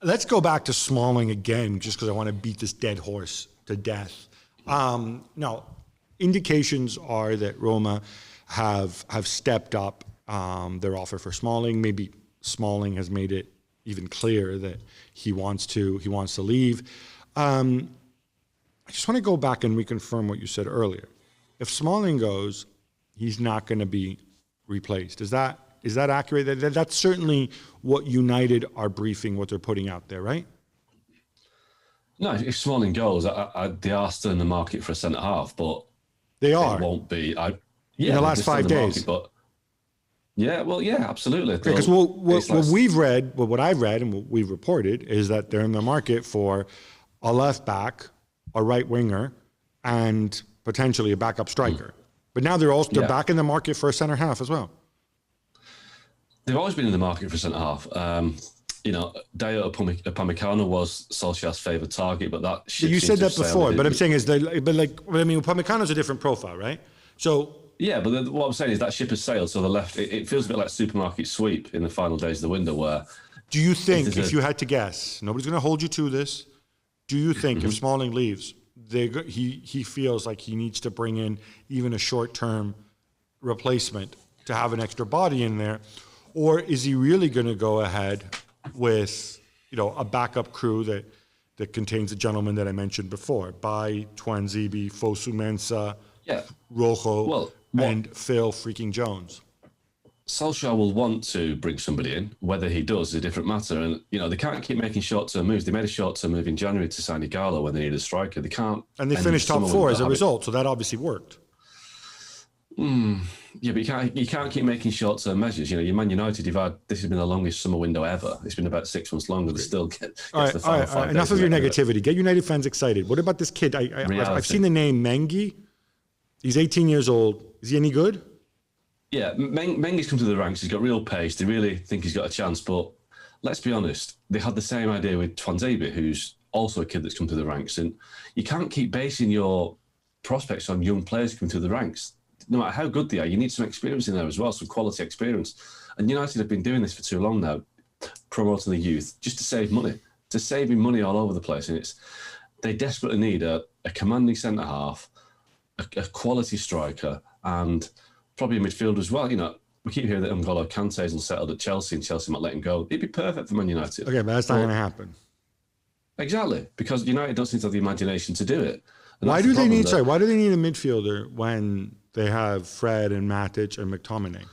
Let's go back to Smalling again, just because I want to beat this dead horse to death. Now, indications are that Roma have stepped up their offer for Smalling. Maybe Smalling has made it even clear that he wants to leave. I just want to go back and reconfirm what you said earlier. If Smalling goes, he's not going to be replaced. Is that accurate? That's certainly what United are briefing, what they're putting out there, right? No, if Smalling goes, they are still in the market for a centre half, but they are. It won't be. In the last 5 days. Market, absolutely. Because what I've read and what we've reported is that they're in the market for a left back, a right winger, and potentially a backup striker. But now they're back in the market for a centre half as well. They've always been in the market for centre half. Dayot Upamecano was Solskjaer's favourite target, but that you said that before. But I'm saying Upamecano's a different profile, right? So yeah, but what I'm saying is that ship has sailed. So the left, it feels a bit like supermarket sweep in the final days of the window. Where do you think, if you had to guess, nobody's going to hold you to this? Do you think if Smalling leaves, he feels like he needs to bring in even a short-term replacement to have an extra body in there? Or is he really going to go ahead with, a backup crew that contains the gentleman that I mentioned before, Bai, Twanzebe, Fosu Mensah, Rojo, and Phil freaking Jones? Solskjaer will want to bring somebody in. Whether he does is a different matter. And, they can't keep making short-term moves. They made a short-term move in January to sign N'golo when they needed a striker. They can't. And they finished top 4 as a result, so that obviously worked. Yeah, but you can't keep making short-term measures. Your Man United, this has been the longest summer window ever. It's been about 6 months longer. They still get all right. Enough of your negativity. Get United fans excited. What about this kid? I've seen the name Mengi. He's 18 years old. Is he any good? Yeah, Mengi's come to the ranks. He's got real pace. They really think he's got a chance. But let's be honest, they had the same idea with Twanzebe, who's also a kid that's come to the ranks. And you can't keep basing your prospects on young players coming through the ranks. No matter how good they are, you need some experience in there as well, some quality experience. And United have been doing this for too long now, promoting the youth, just to save money, saving money all over the place. And they desperately need a commanding centre-half, a quality striker, and probably a midfield as well. We keep hearing that N'golo Kante is unsettled at Chelsea and Chelsea might let him go. It'd be perfect for Man United. Okay, but that's not going to happen. Exactly, because United don't seem to have the imagination to do it. And why do they need a midfielder when they have Fred and Matic and McTominay?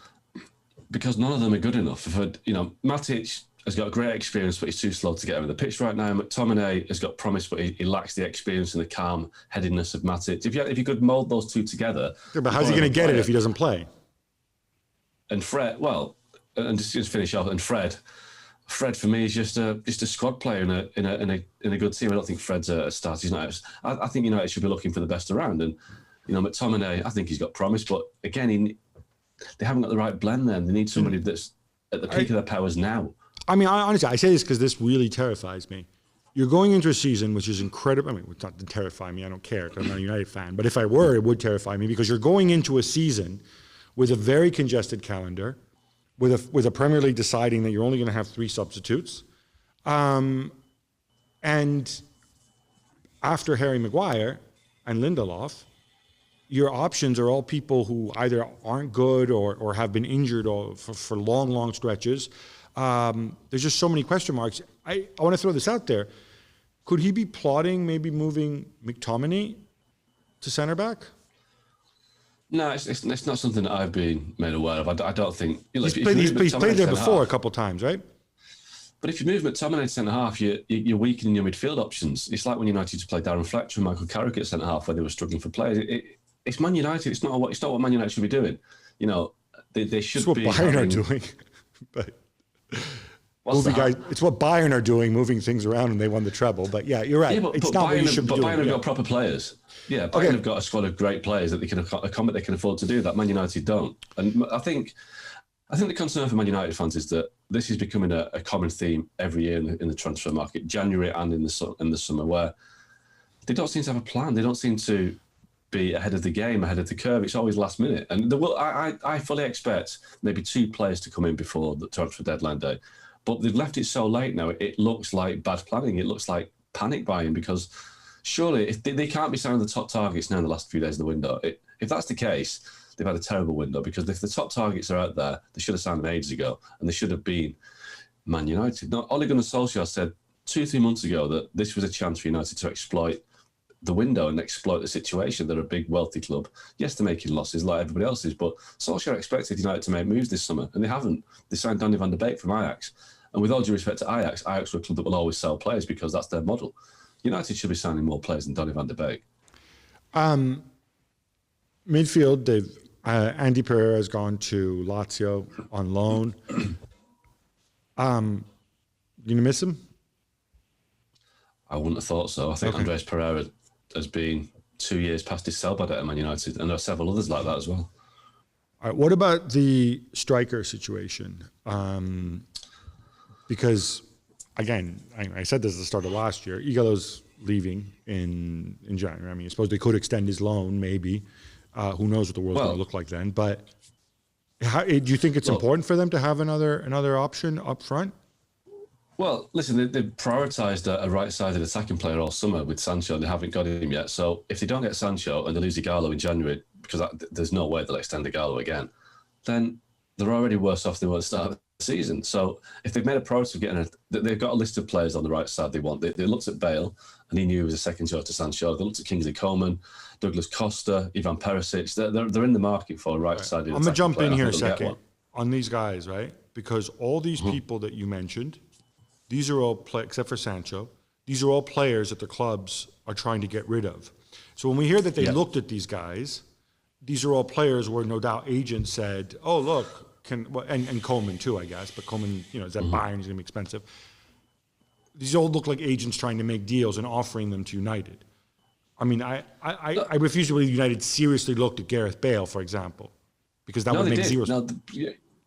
Because none of them are good enough. Matic has got great experience, but he's too slow to get over the pitch right now. McTominay has got promise, but he lacks the experience and the calm headedness of Matic. If you could mould those two together... Yeah, but how's he going to get it if he doesn't play? And Fred, and just finish off, and Fred for me is just a squad player in a good team. I don't think Fred's a starter. He's not. I think United should be looking for the best around. And McTominay, I think he's got promise, but again, they haven't got the right blend there. And they need somebody that's at the peak of their powers now. I mean, honestly, I say this because this really terrifies me. You're going into a season which is incredible. I mean, it's not to terrify me. I don't care because I'm not a United fan. But if I were, it would terrify me because you're going into a season with a very congested calendar, with a Premier League deciding that you're only going to have 3 substitutes. And after Harry Maguire and Lindelof, your options are all people who either aren't good or have been injured for long, long stretches. There's just so many question marks. I want to throw this out there. Could he be plotting maybe moving McTominay to centre back? No, it's not something that I've been made aware of. I don't think... He's played there before a couple of times, right? But if you move McTominay to centre-half, you're weakening your midfield options. It's like when United used to play Darren Fletcher and Michael Carrick at centre-half where they were struggling for players. It's Man United. It's not what Man United should be doing. They should be... It's what Bayern are doing. But it's what Bayern are doing, moving things around, and they won the treble. But yeah, you're right. Yeah, but Bayern have got proper players. Yeah, Bayern have got a squad of great players that they can accommodate. They can afford to do that. Man United don't. And I think the concern for Man United fans is that this is becoming a common theme every year in the transfer market, January and in the summer, where they don't seem to have a plan. They don't seem to be ahead of the game, ahead of the curve. It's always last minute. And I fully expect maybe 2 players to come in before the transfer deadline day. But they've left it so late now, it looks like bad planning. It looks like panic buying, because surely if they can't be signing the top targets now in the last few days of the window. If that's the case, they've had a terrible window, because if the top targets are out there, they should have signed them ages ago, and they should have been Man United. Now, Ole Gunnar Solskjaer said 2-3 months ago that this was a chance for United to exploit the window and exploit the situation. They're a big, wealthy club. Yes, they're making losses like everybody else is, but Solskjaer expected United to make moves this summer, and they haven't. They signed Donny van de Beek from Ajax. And with all due respect to Ajax are a club that will always sell players because that's their model. United should be signing more players than Donny van de Beek. Midfield, Andy Pereira has gone to Lazio on loan. You gonna miss him? I wouldn't have thought so. I think Andres Pereira has been 2 years past his sell-by date at Man United, and there are several others like that as well. All right, what about the striker situation? Because, again, I said this at the start of last year, Ighalo's leaving in January. I mean, I suppose they could extend his loan, maybe. Who knows what the world's going to look like then. But do you think it's important for them to have another option up front? Well, listen, they've prioritised a right-sided attacking player all summer with Sancho. They haven't got him yet. So if they don't get Sancho and they lose N'golo in January, because there's no way they'll extend N'golo again, then they're already worse off than they were at the start of the season. So if they've made a priority of getting they've got a list of players on the right side they want. They looked at Bale, and he knew he was a second choice to Sancho. They looked at Kingsley Coman, Douglas Costa, Ivan Perisic. They're in the market for a right-sided I'm going to jump in here a second on these guys, right? Because all these people that you mentioned, these are all except for Sancho, these are all players that the clubs are trying to get rid of. So when we hear that they looked at these guys, these are all players where no doubt agents said, "Oh, look," and Coleman too, I guess. But Coleman, is at Bayern, he's going to be expensive. These all look like agents trying to make deals and offering them to United. I mean, I refuse to believe United seriously looked at Gareth Bale, for example, because that would make zero sense.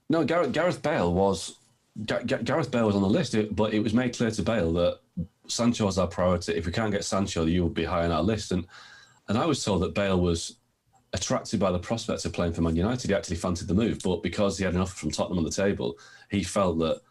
No, Gareth Bale was on the list, but it was made clear to Bale that Sancho is our priority. If we can't get Sancho, you will be high on our list. And I was told that Bale was attracted by the prospect of playing for Man United. He actually fancied the move, but because he had an offer from Tottenham on the table, he felt that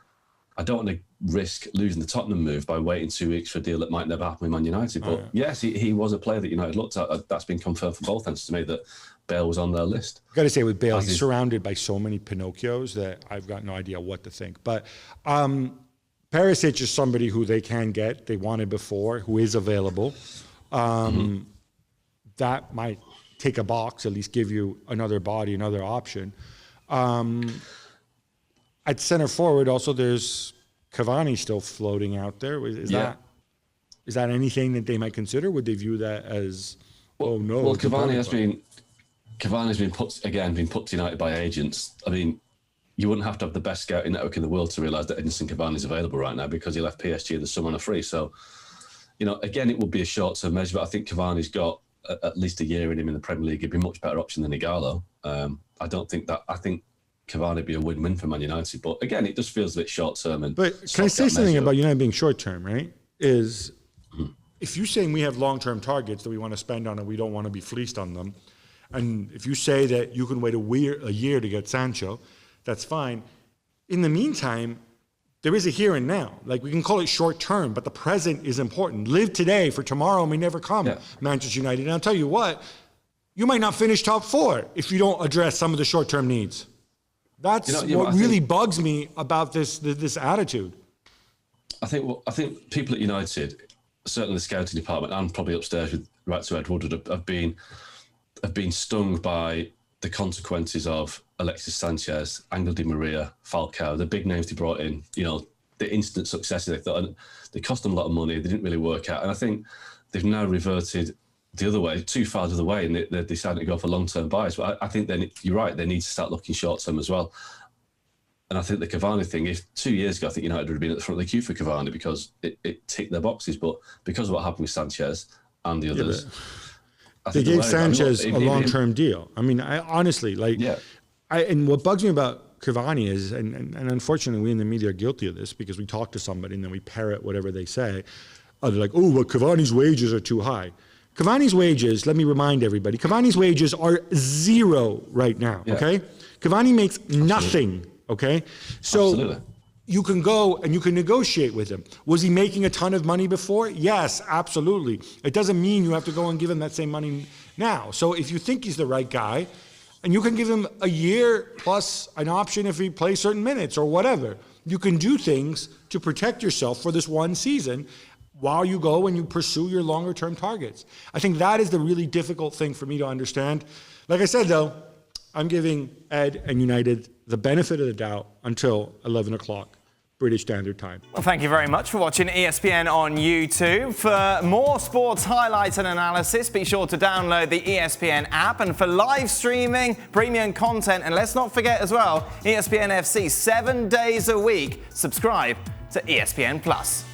I don't want to risk losing the Tottenham move by waiting 2 weeks for a deal that might never happen with Man United. But yes, he was a player that United looked at. That's been confirmed from both ends to me that Bale was on their list. I've got to say, with Bale, he's surrounded by so many Pinocchios that I've got no idea what to think. But Perisic is somebody who they can get, they wanted before, who is available. That might take a box, at least give you another body, another option. At center forward, also, there's Cavani still floating out there. Is that anything that they might consider? Would they view that as, oh no? Well, Cavani's been put to United by agents. I mean, you wouldn't have to have the best scouting network in the world to realise that Edinson Cavani is available right now because he left PSG this summer on a free. So, again, it would be a short-term measure, but I think Cavani's got at least a year in him in the Premier League. He'd be a much better option than N'golo. I think Cavani would be a win-win for Man United. But again, it just feels a bit short-term. But can I say something about United being short-term, right? Is if you're saying we have long-term targets that we want to spend on and we don't want to be fleeced on them, and if you say that you can wait a year to get Sancho, that's fine. In the meantime, there is a here and now. Like, we can call it short-term, but the present is important. Live today, for tomorrow may never come, Manchester United. And I'll tell you what, you might not finish top 4 if you don't address some of the short-term needs. That's what really bugs me about this attitude. I think people at United, certainly the scouting department and probably upstairs with right to Ed Woodward, have been stung by the consequences of Alexis Sanchez, Angel Di Maria, Falcao, the big names they brought in, the instant successes they thought, and they cost them a lot of money, they didn't really work out. And I think they've now reverted the other way, too far to the way, and they're deciding to go for long-term buys. But I think you're right, they need to start looking short-term as well. And I think the Cavani thing, if 2 years ago, I think United would have been at the front of the queue for Cavani because it ticked their boxes. But because of what happened with Sanchez and the others... They gave Sanchez a long-term deal. I mean, I honestly, and what bugs me about Cavani is, and unfortunately we in the media are guilty of this because we talk to somebody and then we parrot whatever they say. They're like, oh, well, Cavani's wages are too high. Cavani's wages, let me remind everybody, Cavani's wages are 0 right now, okay? Cavani makes nothing, okay? So you can go and you can negotiate with him. Was he making a ton of money before? Yes, absolutely. It doesn't mean you have to go and give him that same money now. So if you think he's the right guy, and you can give him a year plus an option if he plays certain minutes or whatever, you can do things to protect yourself for this one season while you go and you pursue your longer term targets. I think that is the really difficult thing for me to understand. Like I said, though, I'm giving Ed and United the benefit of the doubt until 11 o'clock British Standard Time. Well, thank you very much for watching ESPN on YouTube. For more sports highlights and analysis, be sure to download the ESPN app. And for live streaming, premium content, and let's not forget as well, ESPN FC 7 days a week. Subscribe to ESPN Plus.